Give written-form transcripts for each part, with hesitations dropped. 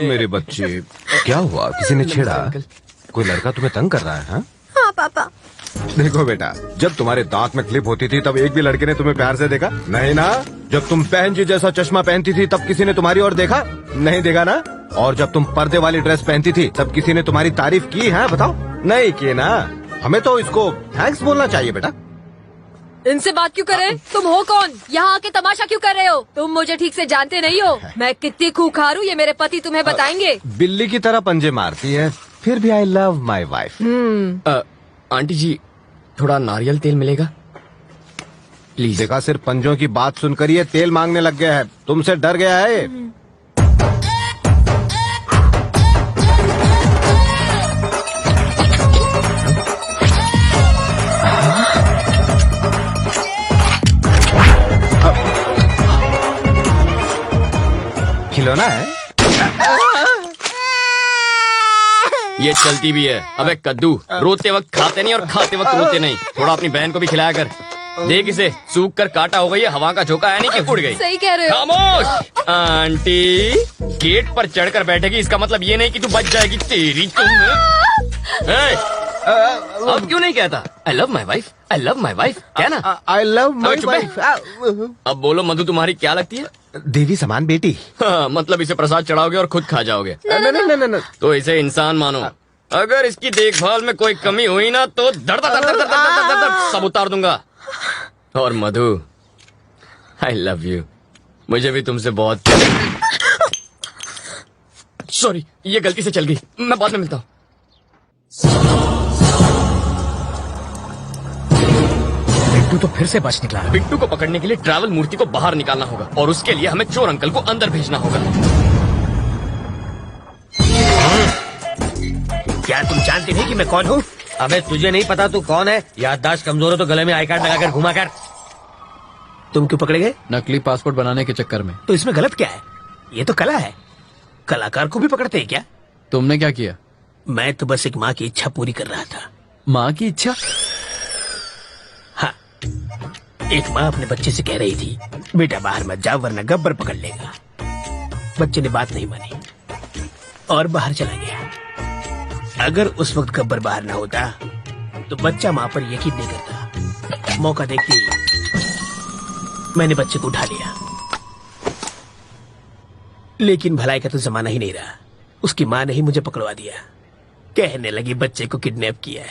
मेरे बच्चे, क्या हुआ? किसी ने छेड़ा? कोई लड़का तुम्हें तंग कर रहा है? हाँ पापा। देखो बेटा, जब तुम्हारे दांत में क्लिप होती थी तब एक भी लड़के ने तुम्हें प्यार से देखा? नहीं ना। जब तुम बहन जी जैसा चश्मा पहनती थी तब किसी ने तुम्हारी ओर देखा? नहीं देखा ना। और जब तुम पर्दे वाली ड्रेस पहनती थी तब किसी ने तुम्हारी तारीफ की है? बताओ, नहीं की ना। हमें तो इसको थैंक्स बोलना चाहिए बेटा। इनसे बात क्यों करे? तुम हो कौन? यहाँ आके तमाशा क्यों कर रहे हो? तुम मुझे ठीक से जानते नहीं हो। मैं कितनी खूंखार हूँ ये मेरे पति तुम्हें बताएंगे। बिल्ली की तरह पंजे मारती है, फिर भी I love my wife. Aunty ji, थोड़ा नारियल तेल मिलेगा प्लीज? देखा, सिर्फ पंजों की बात सुनकर ये तेल मांगने लग गया है। तुमसे डर गया है ये। खिलौना है? ये चलती भी है। अबे कद्दू, रोते वक्त खाते नहीं और खाते वक्त रोते नहीं। थोड़ा अपनी बहन को भी खिलाया कर। देख इसे, सूख कर काटा हो गई है, हवा का झोंका है नहीं कि उड़ गई। सही कह रहे हो। खामोश। आंटी गेट पर चढ़कर बैठेगी, इसका मतलब ये नहीं कि तू बच जाएगी। तेरी तुम अब क्यों नहीं कहता आई love my wife, I love my wife? क्या ना आई लव माई चुप है। वाइफ। अब बोलो मधु, तुम्हारी क्या लगती है? देवी समान बेटी। हाँ, मतलब इसे प्रसाद चढ़ाओगे और खुद खा जाओगे? नहीं। तो इसे इंसान मानो। अगर इसकी देखभाल में कोई कमी हुई ना तो दर सब उतार दूंगा। और मधु, आई लव यू। मुझे भी तुमसे बहुत। सॉरी, ये गलती से चल गई। मैं बाद में मिलता हूँ। बिट्टू तो फिर से बच निकला। बिट्टू को पकड़ने के लिए ट्रैवल मूर्ति को बाहर निकालना होगा और उसके लिए हमें चोर अंकल को अंदर भेजना होगा। क्या तुम जानते नहीं कि मैं कौन हूँ? अबे तुझे नहीं पता तू कौन है? याददाश्त कमजोर हो तो गले में आई कार्ड लगाकर घुमा कर। तुम क्यों पकड़े गए? नकली पासपोर्ट बनाने के चक्कर में। तो इसमें गलत क्या है? ये तो कला है। कलाकार को भी पकड़ते हैं क्या? तुमने क्या किया? मैं तो बस एक माँ की इच्छा पूरी कर रहा था। माँ की इच्छा? हाँ, एक माँ अपने बच्चे से कह रही थी, बेटा बाहर मत जाओ वरना गब्बर पकड़ लेगा। बच्चे ने बात नहीं मानी और बाहर चला गया। अगर उस वक्त गब्बर बाहर ना होता तो बच्चा माँ पर यकीन नहीं करता। मौका देखते ही मैंने बच्चे को उठा लिया। लेकिन भलाई का तो जमाना ही नहीं रहा। उसकी माँ ने ही मुझे पकड़वा दिया। कहने लगी बच्चे को किडनैप किया है।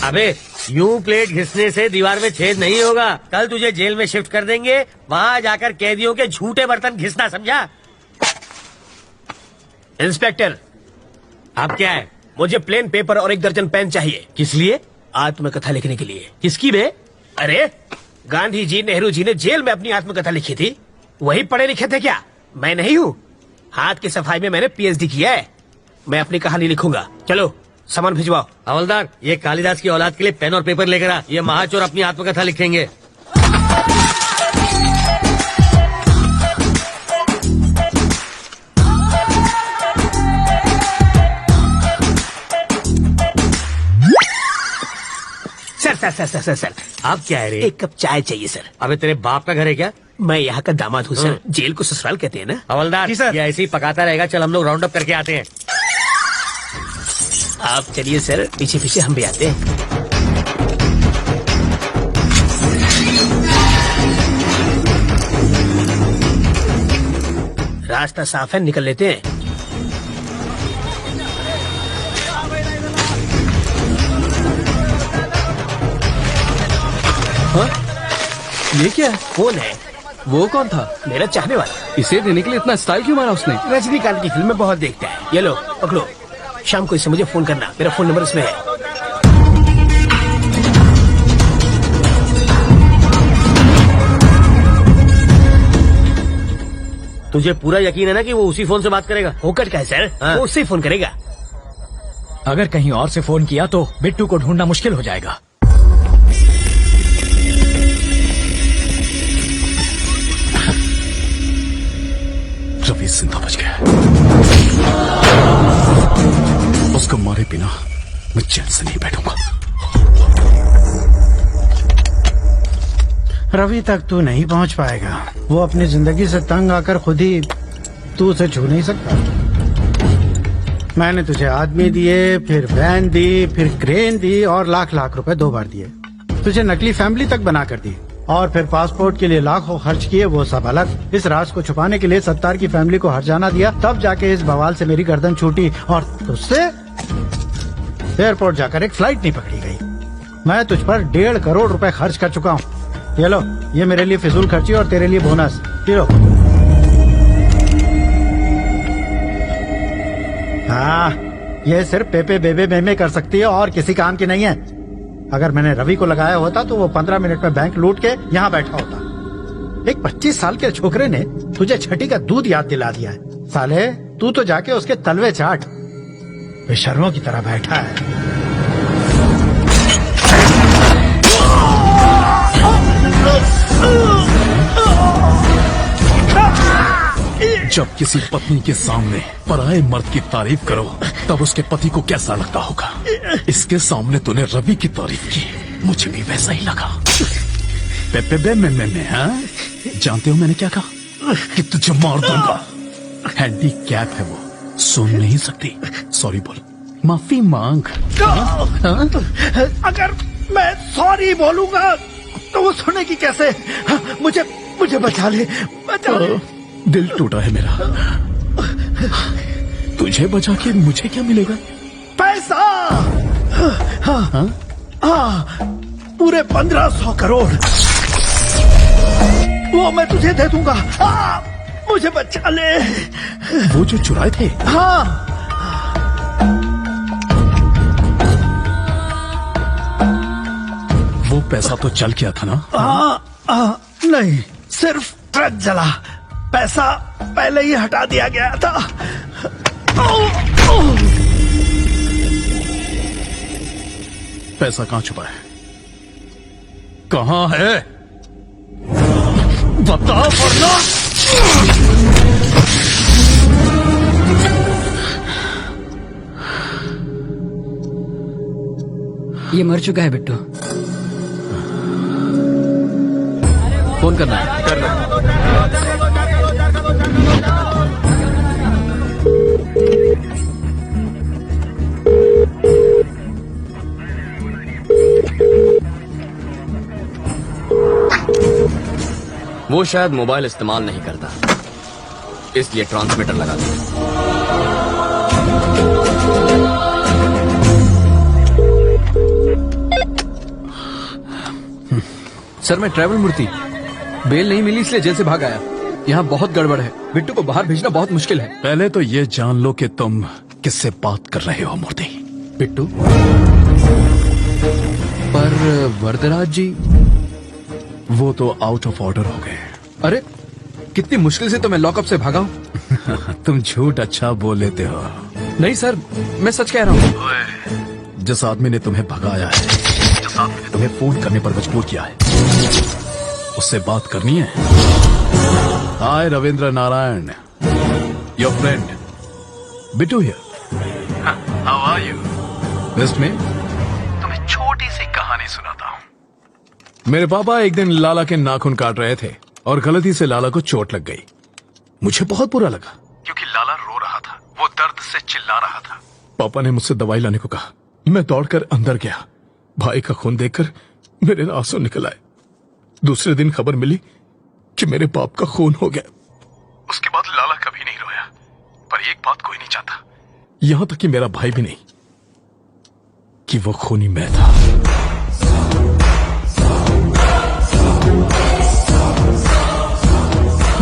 अबे यूं प्लेट घिसने से दीवार में छेद नहीं होगा। कल तुझे जेल में शिफ्ट कर देंगे, वहां जाकर कैदियों के झूठे बर्तन घिसना, समझा? इंस्पेक्टर, आप क्या है? मुझे प्लेन पेपर और 1 दर्जन पेन चाहिए। किस लिए? आत्मकथा लिखने के लिए। किसकी बे? अरे गांधी जी, नेहरू जी ने जेल में अपनी आत्मकथा लिखी थी। वही पढ़े लिखे थे क्या? मैं नहीं हूँ। हाथ की सफाई में मैंने PhD किया है। मैं अपनी कहानी लिखूंगा। चलो सामान भिजवाओ। हवलदार, ये कालिदास की औलाद के लिए पेन और पेपर लेकर आ। ये महाचोर अपनी आत्मकथा लिखेंगे। सर, आप क्या है रे? 1 कप चाय चाहिए सर। अबे तेरे बाप का घर है क्या? मैं यहाँ का दामाद हूँ सर। जेल को ससुराल कहते हैं ना। हवलदार, ये ऐसे ही पकाता रहेगा। चल हम लोग राउंड अप करके आते हैं। आप चलिए सर, पीछे पीछे हम भी आते हैं। रास्ता साफ है, निकल लेते हैं। हाँ? ये क्या है? कौन है? वो कौन था? मेरा चाहने वाला। इसे देने के लिए इतना स्टाइल क्यों मारा उसने? रजनीकांत की फिल्में बहुत देखता है। ये लो पकड़ो। शाम को इससे मुझे फोन करना। मेरा फोन नंबर इसमें है। तुझे पूरा यकीन है ना कि वो उसी फोन से बात करेगा? होकर क्या है सर? हाँ? वो उससे फोन करेगा। अगर कहीं और से फोन किया तो बिट्टू को ढूंढना मुश्किल हो जाएगा। रवि जिंदा बच गया। मैं चैन से नहीं बैठूंगा। रवि तक तू नहीं पहुंच पाएगा। वो अपनी जिंदगी से तंग आकर खुद ही तू उसे छू नहीं सकता। मैंने तुझे आदमी दिए, फिर वैन दी, फिर क्रेन दी और लाख लाख रुपए 2 बार दिए। तुझे नकली फैमिली तक बना कर दी और फिर पासपोर्ट के लिए लाखों खर्च किए, वो सब अलग। इस राज को छुपाने के लिए सत्तार की फैमिली को हर्जाना दिया, तब जाके इस बवाल से मेरी गर्दन छूटी और तुझसे एयरपोर्ट जाकर एक फ्लाइट नहीं पकड़ी गई। मैं तुझ पर 1.5 करोड़ रुपए खर्च कर चुका हूँ। ये लो, ये मेरे लिए फिजूल खर्ची और तेरे लिए बोनस। ये लो। हाँ, ये सिर्फ पेपे बेबे मेमे कर सकती है और किसी काम की नहीं है। अगर मैंने रवि को लगाया होता तो वो 15 मिनट में बैंक लूट के यहाँ बैठा होता। एक 25 साल के छोकरे ने तुझे छठी का दूध याद दिला दिया है। साले, तू तो जाके उसके तलवे चाट। बेशर्मों की तरह बैठा है। जब किसी पत्नी के सामने पराये मर्द की तारीफ करो तब उसके पति को कैसा लगता होगा। इसके सामने तूने रवि की तारीफ की, मुझे भी वैसा ही लगा। पे में हाँ? जानते हो मैंने क्या कहा? कि तुझे मार दूंगा। हैंडीकैप है वो, सुन नहीं सकती। सॉरी बोल, माफी मांग। अगर मैं सॉरी बोलूंगा तो वो सुनेगी कैसे? मुझे बचा ले, बचा ले। दिल टूटा है मेरा। तुझे बचा के मुझे क्या मिलेगा? पैसा। पूरे 1500 करोड़ वो मैं तुझे दे दूंगा। मुझे बचा ले। वो जो चुराए थे? हाँ। वो पैसा तो चल गया था ना? नहीं, सिर्फ ट्रक जला। पैसा पहले ही हटा दिया गया था। पैसा कहाँ छुपा है? कहाँ है? बता वरना। ये मर चुका है बिट्टू। फोन करना है? करना। वो शायद मोबाइल इस्तेमाल नहीं करता, इसलिए ट्रांसमीटर लगा दिया। सर, मैं ट्रैवल मूर्ति। बेल नहीं मिली इसलिए जेल से भाग आया। यहाँ बहुत गड़बड़ है। बिट्टू को बाहर भेजना बहुत मुश्किल है। पहले तो ये जान लो कि तुम किससे बात कर रहे हो मूर्ति। बिट्टू? पर वरदराज जी? वो तो आउट ऑफ ऑर्डर हो गए। अरे, कितनी मुश्किल से तो मैं लॉकअप से भागा हूँ। तुम झूठ अच्छा बोल लेते हो। नहीं सर, मैं सच कह रहा हूँ। जिस आदमी ने तुम्हें भगाया है, जिस आदमी ने तुम्हें फोन करने पर मजबूर किया है, उससे बात करनी है। Hi Ravindra Narayan, your friend Bittu here. How are you? Best में तुम्हें छोटी सी कहानी सुनाता हूँ। मेरे पापा एक दिन लाला के नाखून काट रहे थे और गलती से लाला को चोट लग गई। मुझे बहुत बुरा लगा क्योंकि लाला रो रहा था, वो दर्द से चिल्ला रहा था। पापा ने मुझसे दवाई लाने को कहा। मैं दौड़कर अंदर गया। भाई का खून देखकर मेरे आंसू निकल आए। दूसरे दिन खबर मिली कि मेरे बाप का खून हो गया। उसके बाद लाला कभी नहीं रोया, पर एक बात कोई नहीं चाहता, यहां तक कि मेरा भाई भी नहीं, कि वो खूनी मैं था।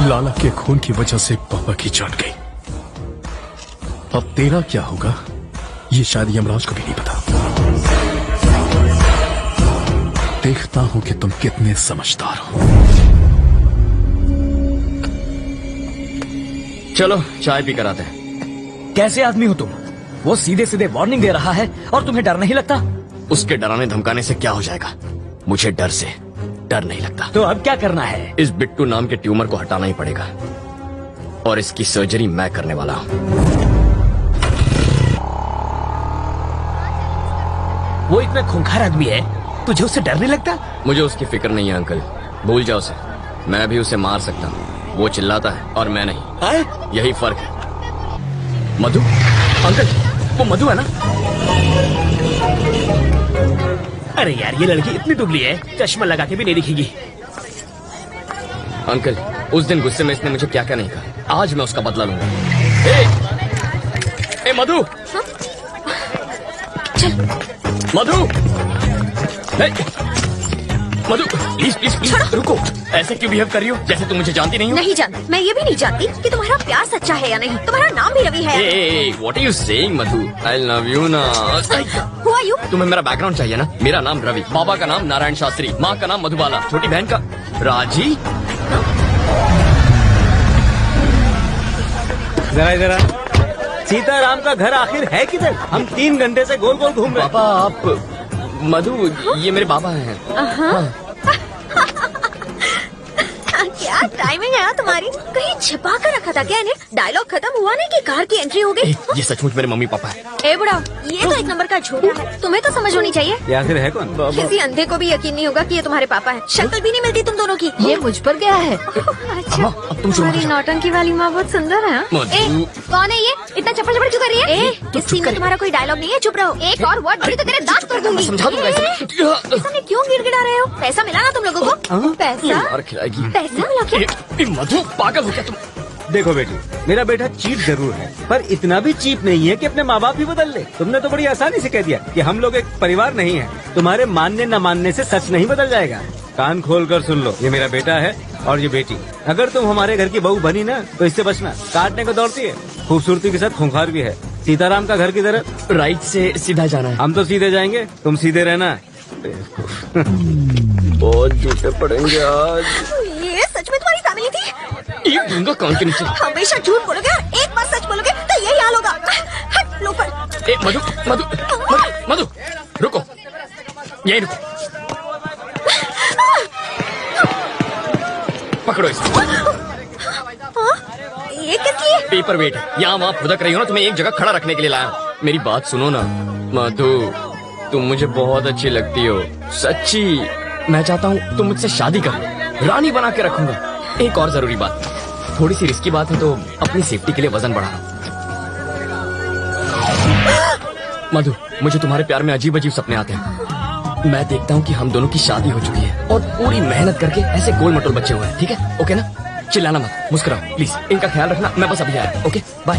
लाला के खून की वजह से पापा की जान गई। अब तेरा क्या होगा ये शायद यमराज को भी नहीं पता। देखता हूं कि तुम कितने समझदार हो। चलो चाय पी कर आते हैं। कैसे आदमी हो तुम? वो सीधे सीधे वार्निंग दे रहा है और तुम्हें डर नहीं लगता? उसके डराने धमकाने से क्या हो जाएगा? मुझे डर से डर नहीं लगता। तो अब क्या करना है? इस बिट्टू नाम के ट्यूमर को हटाना ही पड़ेगा और इसकी सर्जरी मैं करने वाला हूं। वो इतना खूंखार आदमी है, तुझे उससे डर नहीं लगता? मुझे उसकी फिक्र नहीं है अंकल, भूल जाओ उसे। मैं भी उसे मार सकता हूँ, वो चिल्लाता है और मैं नहीं। आए? यही फर्क है। मधु, अंकल वो मधु है ना? अरे यार, ये लड़की इतनी दुबली है, चश्मा लगा के भी नहीं दिखेगी। अंकल उस दिन गुस्से में इसने मुझे क्या क्या नहीं कहा, आज मैं उसका बदला लूंगा। ए मधु, मधु, ए, मधु प्लीज प्लीज प्लीज रुको। ऐसे क्यों बिहेव कर रही हो जैसे तुम मुझे जानती नहीं हो? नहीं जानती। मैं ये भी नहीं जानती कि तुम्हारा प्यार सच्चा है या नहीं। तुम्हारा नाम भी रवि है। What are you saying Madhu? I love you ना। Who are you? तुम्हें मेरा बैकग्राउंड चाहिए ना? मेरा नाम रवि, बाबा का नाम नारायण शास्त्री, माँ का नाम मधुबाला, छोटी बहन का राजी। जरा इधर, सीताराम का घर आखिर है किधर? हम 3 घंटे से गोल गोल घूम रहे हैं। पापा आप मधु, ये मेरे बाबा हैं। क्या टाइमिंग है तुम्हारी? कहीं छिपा कर रखा था क्या इन्हें? डायलॉग खत्म हुआ नहीं कि कार की एंट्री हो गई। ये सचमुच मेरे मम्मी पापा है। ए बुढ़ा, ये तो एक नंबर का झूठा है। तुम्हें तो समझ होनी चाहिए। ये आखिर है कौन? किसी अंधे को भी यकीन नहीं होगा कि ये तुम्हारे पापा है। शक्ल भी नहीं मिलती तुम दोनों की। ये मुझ पर गया है। अच्छा, अब तुम शुरू तुम्हारी करो। नौटंकी वाली माँ बहुत सुंदर है। मधु। ए, कौन है ये? इतना चप्पड़ चप्पड़ क्यों कर रही है? इस सीन में तुम्हारा कोई डायलॉग नहीं है, चुप रहो। एक और वर्ड बोली तो तेरे दांत तोड़ दूंगी। समझा दूंगा इसे। सामने क्यों गिड़गिड़ा रहे हो? पैसा मिला ना तुम लोगों को? पैसा? और खिलाएगी। पैसा मिला क्या? मधु पागल हो क्या तुम? देखो बेटी, मेरा बेटा चीप जरूर है, पर इतना भी चीप नहीं है कि अपने माँ बाप भी बदल ले। तुमने तो बड़ी आसानी से कह दिया कि हम लोग एक परिवार नहीं है। तुम्हारे मानने न मानने से सच नहीं बदल जाएगा। कान खोल कर सुन लो, ये मेरा बेटा है और ये बेटी। अगर तुम हमारे घर की बहू बनी ना तो इससे बचना, काटने को दौड़ती है, खूबसूरती के साथ खूंखार भी है। सीताराम का घर किधर है? राइट से सीधा जाना है। हम तो सीधे जाएंगे, तुम सीधे रहना। बहुत झूठे पड़ेंगे आज। ये सच में तुम्हारी फैमिली थी? ये दूंगा कान के नीचे। हमेशा झूठ बोलोगे और एक बार सच बोलोगे तो यही हाल होगा। हट लोफर। ए मधु मधु मधु मधु रुको, यही रुको। पकड़ो इसे। ये किस लिए? पेपर वेट है, यहाँ वहाँ फुदक रही हो ना, तुम्हें एक जगह खड़ा रखने के लिए लाया हूँ। मेरी बात सुनो ना मधु, तुम मुझे बहुत अच्छी लगती हो, सच्ची। मैं चाहता हूँ तुम मुझसे शादी करो, रानी बना के रखूंगा। एक और जरूरी बात, थोड़ी सी रिस्की बात है तो अपनी सेफ्टी के लिए वजन बढ़ाना। मधु, मुझे तुम्हारे प्यार में अजीब अजीब सपने आते हैं। मैं देखता हूँ कि हम दोनों की शादी हो चुकी है और पूरी मेहनत करके ऐसे गोल मटोल बच्चे हुए हैं। ठीक है? ओके ना? चिल्लाना मत, मुस्कुराओ प्लीज। इनका ख्याल रखना, मैं बस अभी आया। Okay bye.